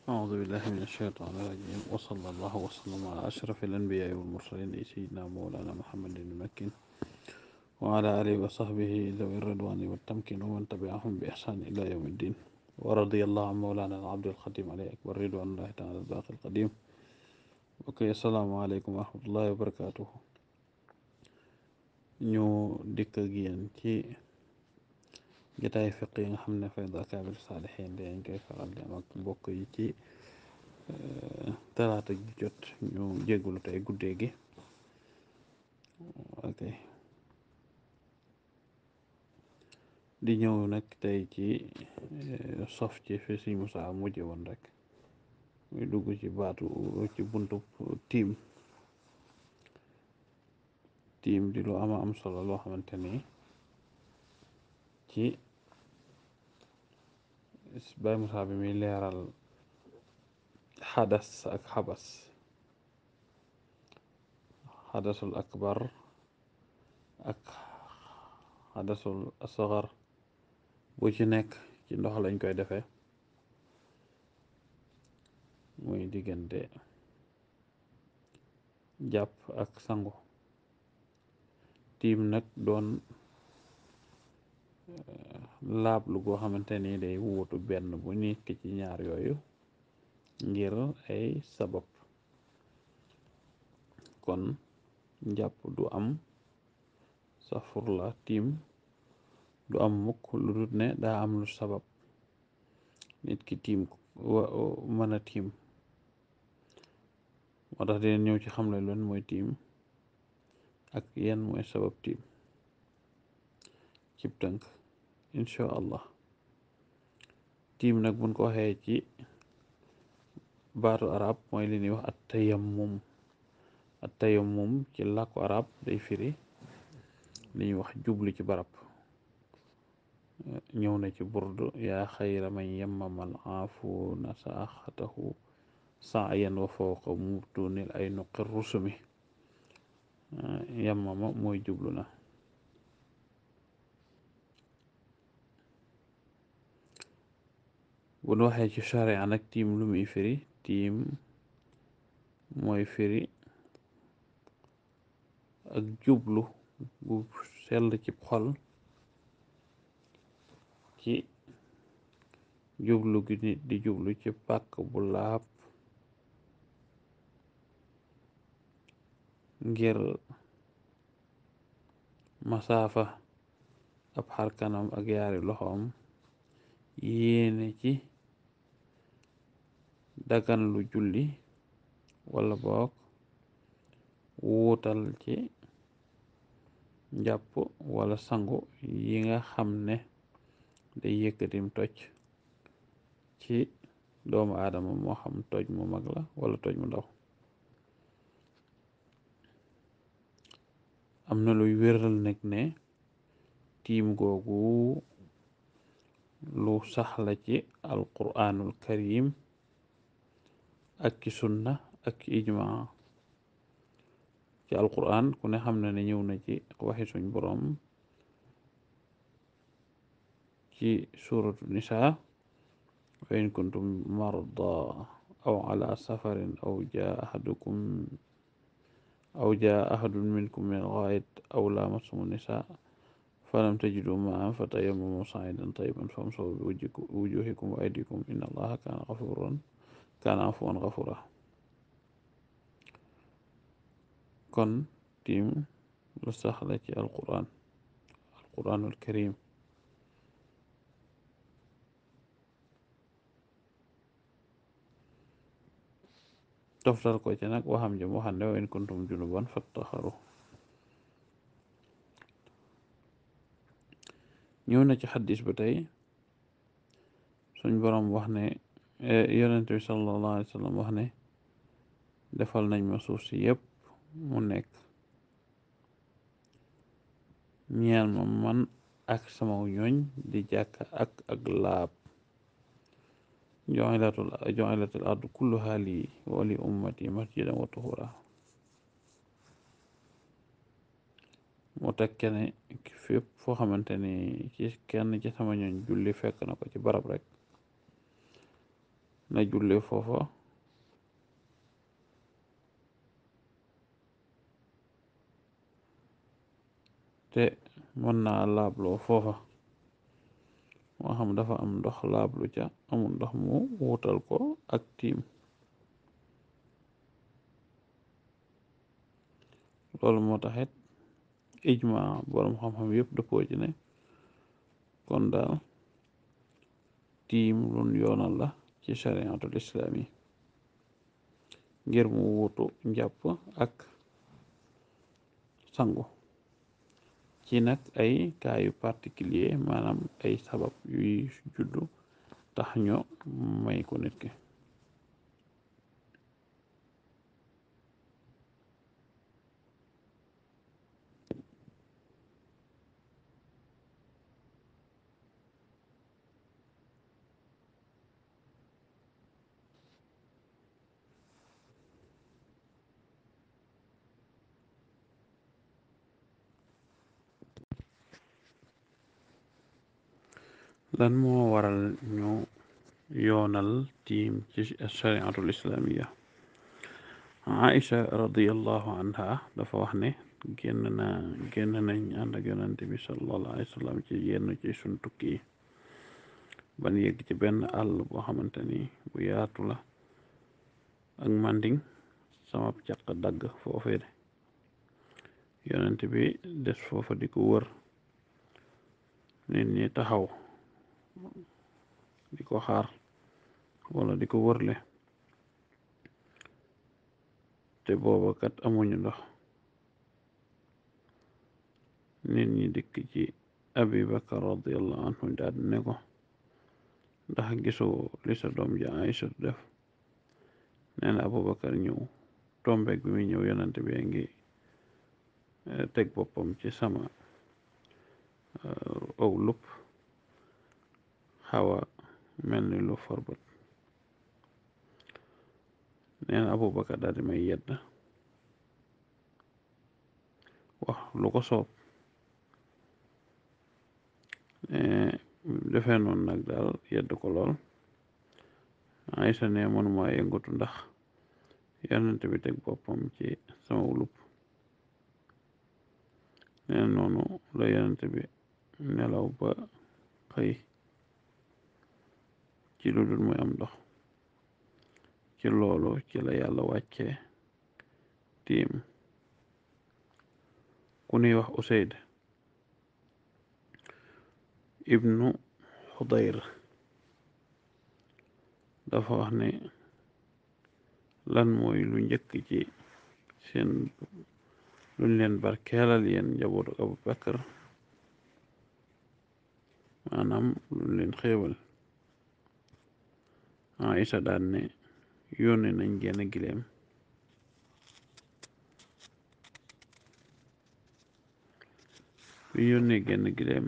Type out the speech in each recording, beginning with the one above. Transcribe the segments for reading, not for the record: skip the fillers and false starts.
أعوذ بالله من الشيطان الرجيم وصلى الله وسلم على أشرف الأنبياء والمرسلين سيدنا مولانا محمد المكين وعلى آله وصحبه ذوي الرضوان والتمكين ومن تبعهم بإحسان إلى يوم الدين ورضي الله عن مولانا العبد الخديم عليه أكبر رضوان الله تعالى الباقي القديم. Okay, asalaamaaleykum wa rahmatullahi wa barakaatuh. ñu dikk ak yéen ci jotaay fiq yi nga xam ne Fayda Akaabir Saalihiin dañ koy faral di am ak mbokk yi ci talaata ji jot ñu jéggulu tey guddee gi. ok di ñëw nag tey ci sof ci fi Sëñ Musaa mujje woon rek muy dugg ci buntu tiim di lu ama am solo loo xamante ni ci Baay Musaa bi muy leeral xadas ak xabas, xadasul akbar ak xadasul asgar bu ci nekk ci ndox lañ koy defee, muy diggante jàpp ak sangu. Tiim nag doon laablu goo xamante ni day wuutu benn bu nekk ci ñaar yooyu ngir ay sabab. kon njàpp du am safurla tiim du am mukk lu dul ne daa am lu sabab nit ki tiim mën a tiim. moo tax dina ñëw ci xamle lan mooy tiim ak yan mooy sabab tiim cib tënk incha allah. tiim nag buñ ko waxee ci baatu arab mooy li ñuy wax at tayammum ci làkku arab day firi li ñuy wax jublu ci barab. ñëw na ci burdu yaa xayra man yammamal aafuuna saaxatahu saayan wa fawqa mubtunil ay nuqir rusumi. yammama mooy jublu na. bu nu waxee ci charia nag tiim lu muy firi, tiim mooy firi ak jublu bu sell ci xol ci jublu gi nit di jublu ci pàkk bu laab ngir masaafa ab xarkanam ak yaari loxoom, yéene ci dagan lu julli wala boog wuutal ci njàpp wala sangu yi nga xam ne day yëkkatim toj ci doomu aadama, moo xam toj mu mag la wala toj mu ndaw. am na luy wéral nag ne tiim googu lu saxla ci alquranul karim ak ci sunna ak ci ijmaa. ci alquran ku ne xam na ne ñëw na ci waxi suñ boroom ci suratu nisa wa in kuntum marda aw ala safarin aw jaa ahadun minkum min al-ghaa'it aw lamassumu nisaa falam tajidu maa'an fatayammamu sa'iidan tayyiban famsahu bi wujuuhikum wa aydiikum inna allaha kaana afuwan ghafuura. kon tiim lu sax la ci alquranul karim. toftal ko ci nag waxam jëm waxande wa in kuntum junuban fattaharu. ñëw na ci xaddis ba tey suñ boroom wax ne yonent bi sallallahu alayhi wa sallam wax ne defal nañ ma suuf si yépp mu nekk ñeel ma man ak sama ñooñ di jàkka ak laab. ju'ilatul ardu kulluha lii wa li ummati masjidan wa tuhura. mu tekke ne fépp foo xamante ni ci kenn ci sama ñooñ julli fekk na ko ci barab rek na julle foofa te mën naa laabloo foofa moo xam dafa am ndox laablu ca amul ndox mu wutal ko ak tiim loolu moo taxit ijma boroom xam-xam yëpp dëppoo ci ne kon daal tiim lun yoonal la ci chariatul islaam yi ngir mu wutu njàpp ak sangu ci nag ay kaayu particulier maanaam ay sabab yuy juddu tax ño may ko nit ki lan moo waral ñu yoonal tiim ci shariatul islamiya Aisha radiyallahu anha dafa wax ne génn nañ ànd ak yonante bi sallallahu alayhi wa sallam ci yenn ci suñ tukki yi ban yegg ci benn àll boo xamante ni bu yaatu la ak manding sama caq dagg foofee de yonante bi des foofa di ko wër nit ñi taxaw di ko xaar wala di ko wërle te booba kat amuñu ndox nit ñi dikk ci Abi Bakar radiyallahu anhu daal ne ko ndax gisoo li sa doom ja Aïcha def nee na Abubakar ñëw tombeek bi muy ñëw yonante bi ngi teg boppam ci sama aw lupp xawa mel ni lu forbat nee na Abubakar daal di may yedd wax lu ko soob defee noonu nag daal yedd ko lool Aysa ne mënuma yëngatu ndax yonent bi teg boppam ci sama lupp nee noonu la yonent bi nelaw ba xëy ci lu dul muy am ndox ci loolu ci la yàlla wàcce tiim ku nuy wax Usayd ibnu Xudayr dafa wax ne lan mooy lu njëkk ci seen luñ leen barkeelal yéen njabootu Abu Bakar maanaam luñ leen xéewal Aïsa daan ne yónne nañ genn gileem bi yónne genn gileem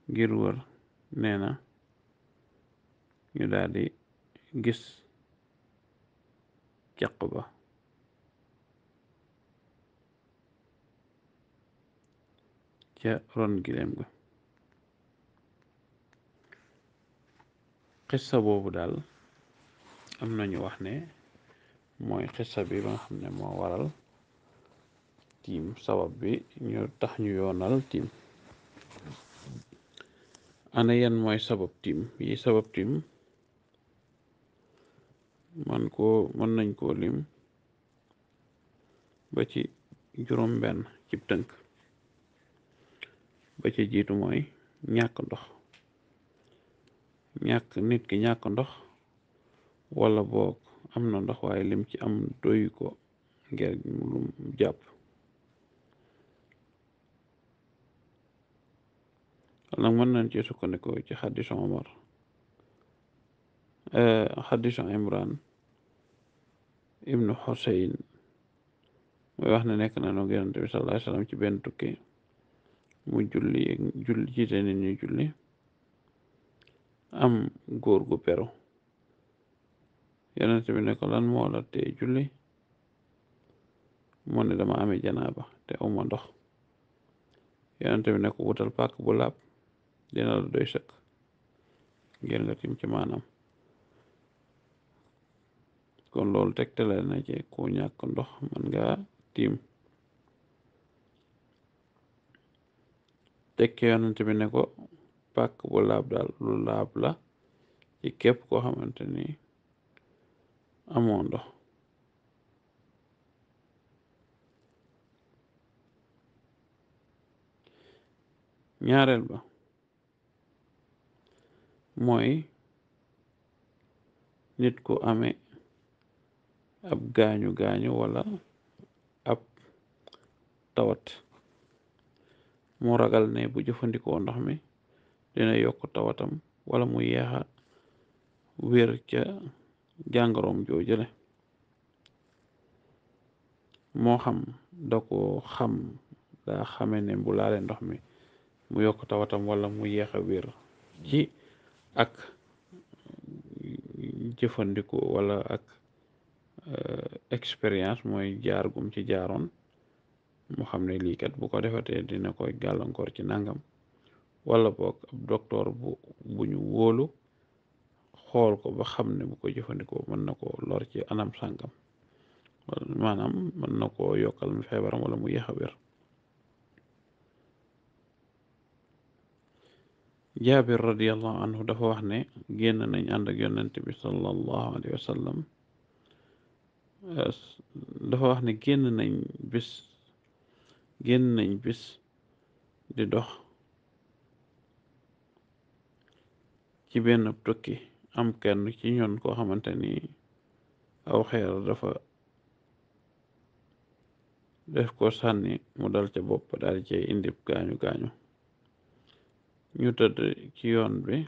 ngir wër nee na ñu daldi gis caq ba ca ron gileem ga xissa boobu daal am nañu wax ne mooy xissa bi ba nga xam ne moo waral tiim sabab bi ñu tax ñu yoonal tiim ana yan mooy sabab tiim yi sabab tiim mën nañ koo lim ba ci juróom benn cib tënk ba ci jiitu mooy ñàkk ndox nit ki ñàkk ndox wala boog am na ndox waaye lim ci am doyu ko ngir lu jàpp wala mën nañ ci sukkandikoo ci xadisu Imran ibnu Xuseyn mooy wax ne nekk na noog yonent bi sallallahu alayhi wasallam ci benn tukki mu julli jiite nit ñi julli am góor gu peru yonent bi ne ko lan moo la tee julli mu ne dama amee janaaba te awma ndox yonent bi ne ko wutal pàkk bu laab dina la doy sëkk ngir nga tiim ci maanaam. kon loolu tegtale na ci ku ñàkk ndox mën nga tiim. tekki yonent bi ne ko pàkk bu laab daal lu laab la ci képp koo xamante ni amoo ndox. ñaareel ba mooy nit ku amee ab gaañu gaañu wala ab tawat mu ragal ne bu jëfandikoo ndox mi dina yokk tawatam wala mu yeexa wér ca jàngoroom joojale moo xam da ko xam daa xame ne bu laale ndox mi mu yokk tawatam wala mu yeexa wér ci ak jëfandikoo wala ak expérience mooy jaar gum ci jaaroon mu xam ne lii kat bu ko defatee dina koy gàllankoor ci nangam wala boog ab docteur bu ñu wóolu xool ko ba xam ne bu ko jëfandikoo mën na ko lor ci anam sàngam maanaam mën na ko yokkal mi feebaram wala mu yéex a wér. jaabir radiallahu anhu dafa wax ne génn nañ ànd ak yonent bi sallallahu alayhi wa sallam dafa wax ne génn nañ bis di dox ci benn tukki am kenn ci ñoon koo xamante ni aw xeer dafa def ko sànni mu dal ca bopp daal ci indi gaañu gaañu ñu tëdd ci yoon bi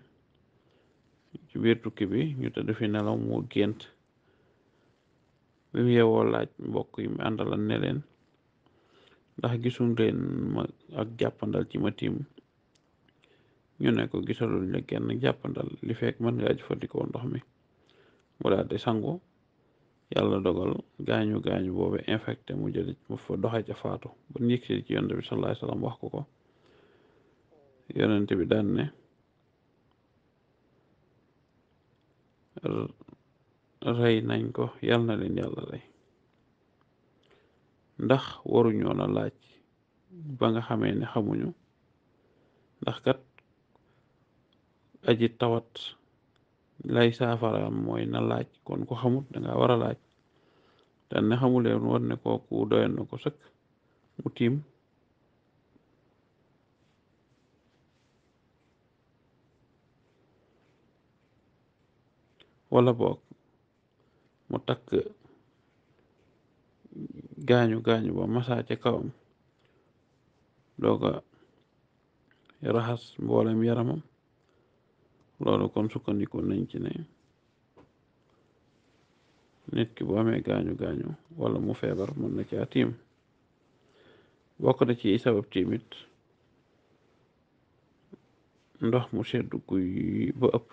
ci biir tukki bi ñu tëdd fi nelaw mu gént bi mu yewoo laaj mbokk yi mu àndalan ne leen ndax gisul leen ma ak jàppandal ci ma tiim ñu ne ko gisalul la kenn jàppandal li fekk mën ngaa jëfandikoo ndox mi mu daal di sangu yàlla dogal gaañu gaañu boobu infecté mu jëli mu fa doxe ca faatu ba njëkk ci yonent bi sallallahu alayhi wasallam wax ko yonent bi daan ne rey nañ ko yàlla na leen yàlla rey ndax waruñoo na laaj ba nga xamee ne xamuñu ndax kat aji tawat lay saafaraam mooy na laaj kon ko xamut danga war a laaj te ne xamuleen war ne kooku doyoon na ko sëkk mu tiim wala boog mu takk gaañu gaañu ba masaa ca kawam dooga raxas mboolem yaramam loolu kon sukkandiku nañ ci ne nit ki bu amee gaañu gaañu wala mu feebar mën na caa tiim bokk na ci sabab tiimit ndox mu seddu guy ba ëpp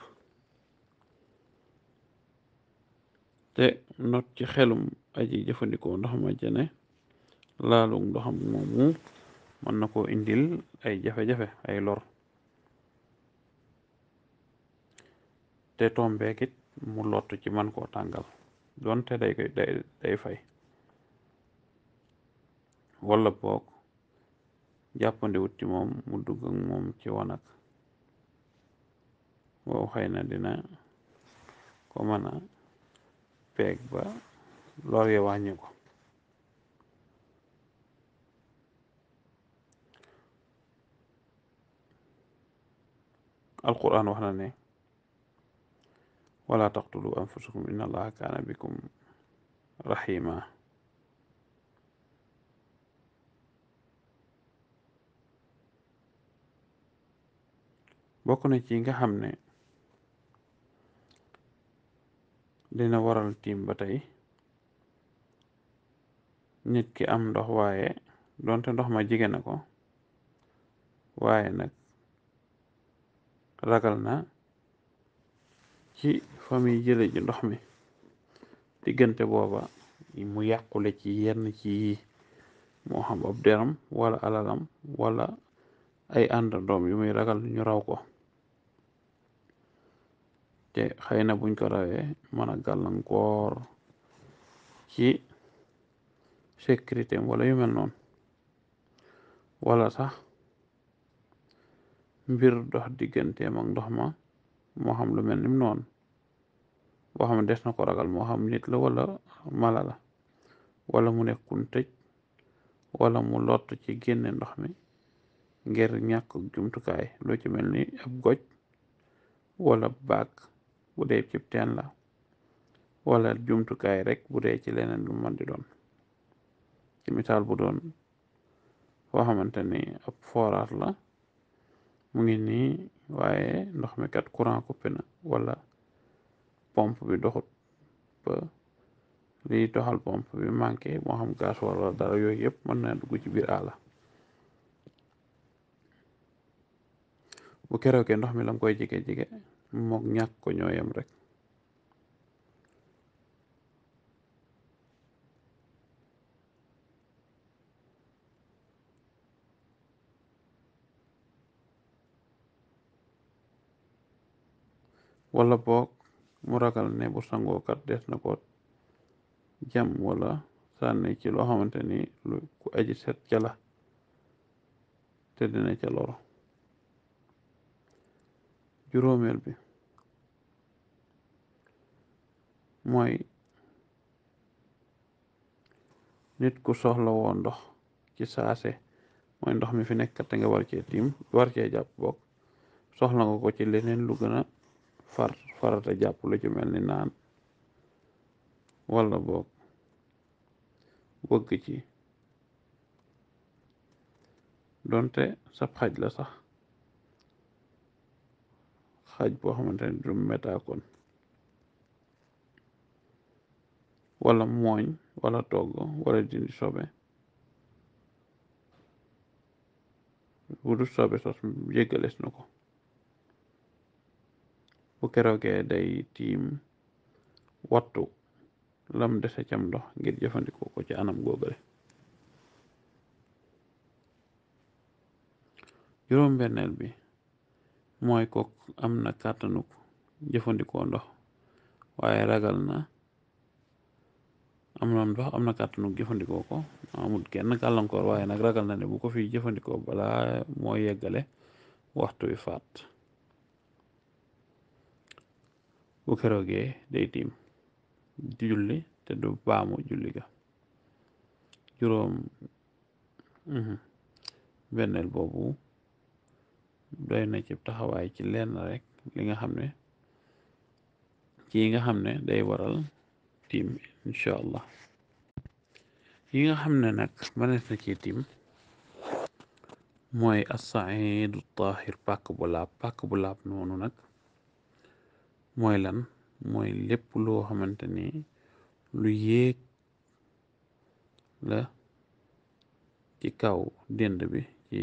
te not ci xelum aji jëfandikoo ndox ma jane laalu ndoxam moomu mën na koo indil ay jafe-jafe ay lor te tombeekit mu lott ci man koo tàngal doonte day fay wala boog jàppandiwut ci moom mu dugg ak moom ci wanag boobu xëy na dina ko mën a peeg ba lor ya wàññi ko alquran wax na ne wala taqtulu anfusakum inna allaha kaana bikum rahima bokk na ci nga xam ne dina waral tiim ba tey nit ki am ndox waaye doonte ndox ma jige na ko waaye nag ragal na ci fa muy jële ji ndox mi diggante booba mu yàqule ci yenn ci moo xam ab deram wala alalam wala ay àndandoom yu muy ragal ñu raw ko te xëy na buñ ko rawee mën a gàllankoor ci sécurité wala yu mel noonu wala sax mbir dox digganteem ak ndox ma moo xam lu mel nim noonu boo xam ne des na ko ragal moo xam nit la wala mala la wala mu nekkun tëj wala mu lott ci génne ndox mi ngir ñàkk jumtukaay lu ci mel ni ab goj wala baag bu dee ci teen la wala jumtukaay rek bu dee ci leneen lu mën di doon ci misaal bu doon foo xamante ni ab forage la mu ngi nii waaye ndox mi kat courant coupé na wala pompe bi doxut ba liy doxal pompe bi manqué moo xam gaz wala dara yooyu yëpp mën na dugg ci biir àlla bu keroogee ndox mi lam koy jige mook ñàkk ko ñooyam rek wala boog mu ragal ne bu sangookat des na ko jam wala sànni ci loo xamante ni lu ku aji set ca la te dina ca loro juróomeel bi mooy nit ku soxla woon ndox ci saase mooy ndox mi fi nekk te nga war cee tiim war cee jàpp bokk soxla nga ko ci leneen lu gën a farata jàpp lu ci mel ni naan wala boog bëgg ci donte sab xaj la sax xaj boo xamante ni du metaakoon wala mooñ wala togg wala dindi sobe bu du sobe sos jéggalees na ko bu keroogee day tiim wattu lam dese cam ndox ngir jëfandikoo ko ci anam googale juróom-benneel bi mooy ko am na kàttanuk jëfandikoo ndox waaye ragal na am na ndox am na kàttanuk jëfandikoo ko amul kenn gàllankoor waaye nag ragal na ne bu ko fi jëfandikoo balaa moo yeggale waxtu wi faat bu keroogee day tiim julli te du baamu julli ga juróom benneel boobu doy na ci taxawaay ci lenn rek li nga xam ne ci nga xam ne day waral tiim incha allah yi nga xam ne nag mënees na ci tiim mooy as-sa'idu tahir pàkk bu laab noonu nag mooy lan mooy lépp loo xamante ni lu yéeg la ci kaw dend bi ci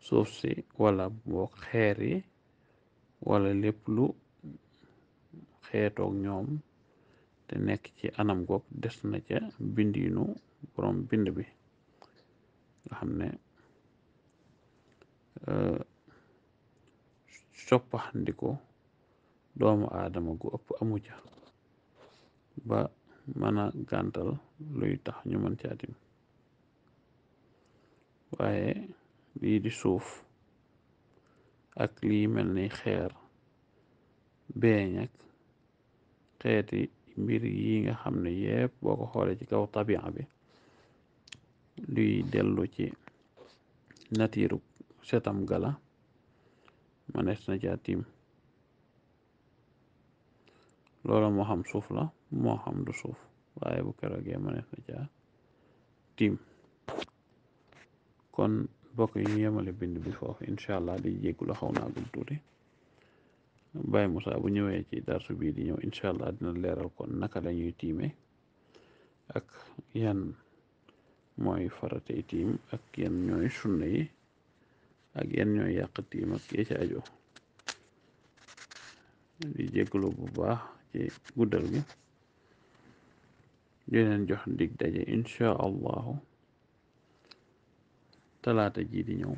suuf si wala boo xeer yi wala lépp lu xeetoog ñoom te nekk ci anam goog des na ca bindiinu borom bind bi nga xam ne soppaxndiko doomu aadama gu ëpp amu ca ba mën a gàntal luy tax ñu mën caatim waaye lii di suuf ak lii mel ni xeer beeñ ak xeeti mbir yi nga xam ne yépp boo ko xoolee ci kaw tabia bi luy dellu ci natiiru setam gala mënees na caa tiim loola moo xam suuf la moo xam du suuf waaye bu keroogee mënees na caa tiim kon bokk yi ñu yemale bind bi foofu incha allah di jéggula xaw naa gul tuuti Baye Moussa bu ñëwee ci darsu bii di ñëw incha allah dina leeral kon naka lañuy tiime ak yan mooy faratey tiim ak yan ñooy sunna yi ak yan ñooy yàq tiim ak ya ci ajo di jégglu bu baax ci guddal gi di leen jox dig daje incha allahu talaata jii di ñëw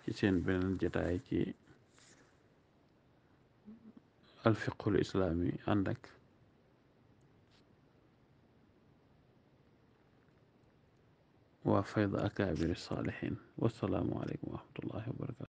ci seen beneen jataay ci alfiqhul islaami ànd ak waa fayda akaabiri saalihin wassalaamu aleykum wa rahmatullahi wa barakatu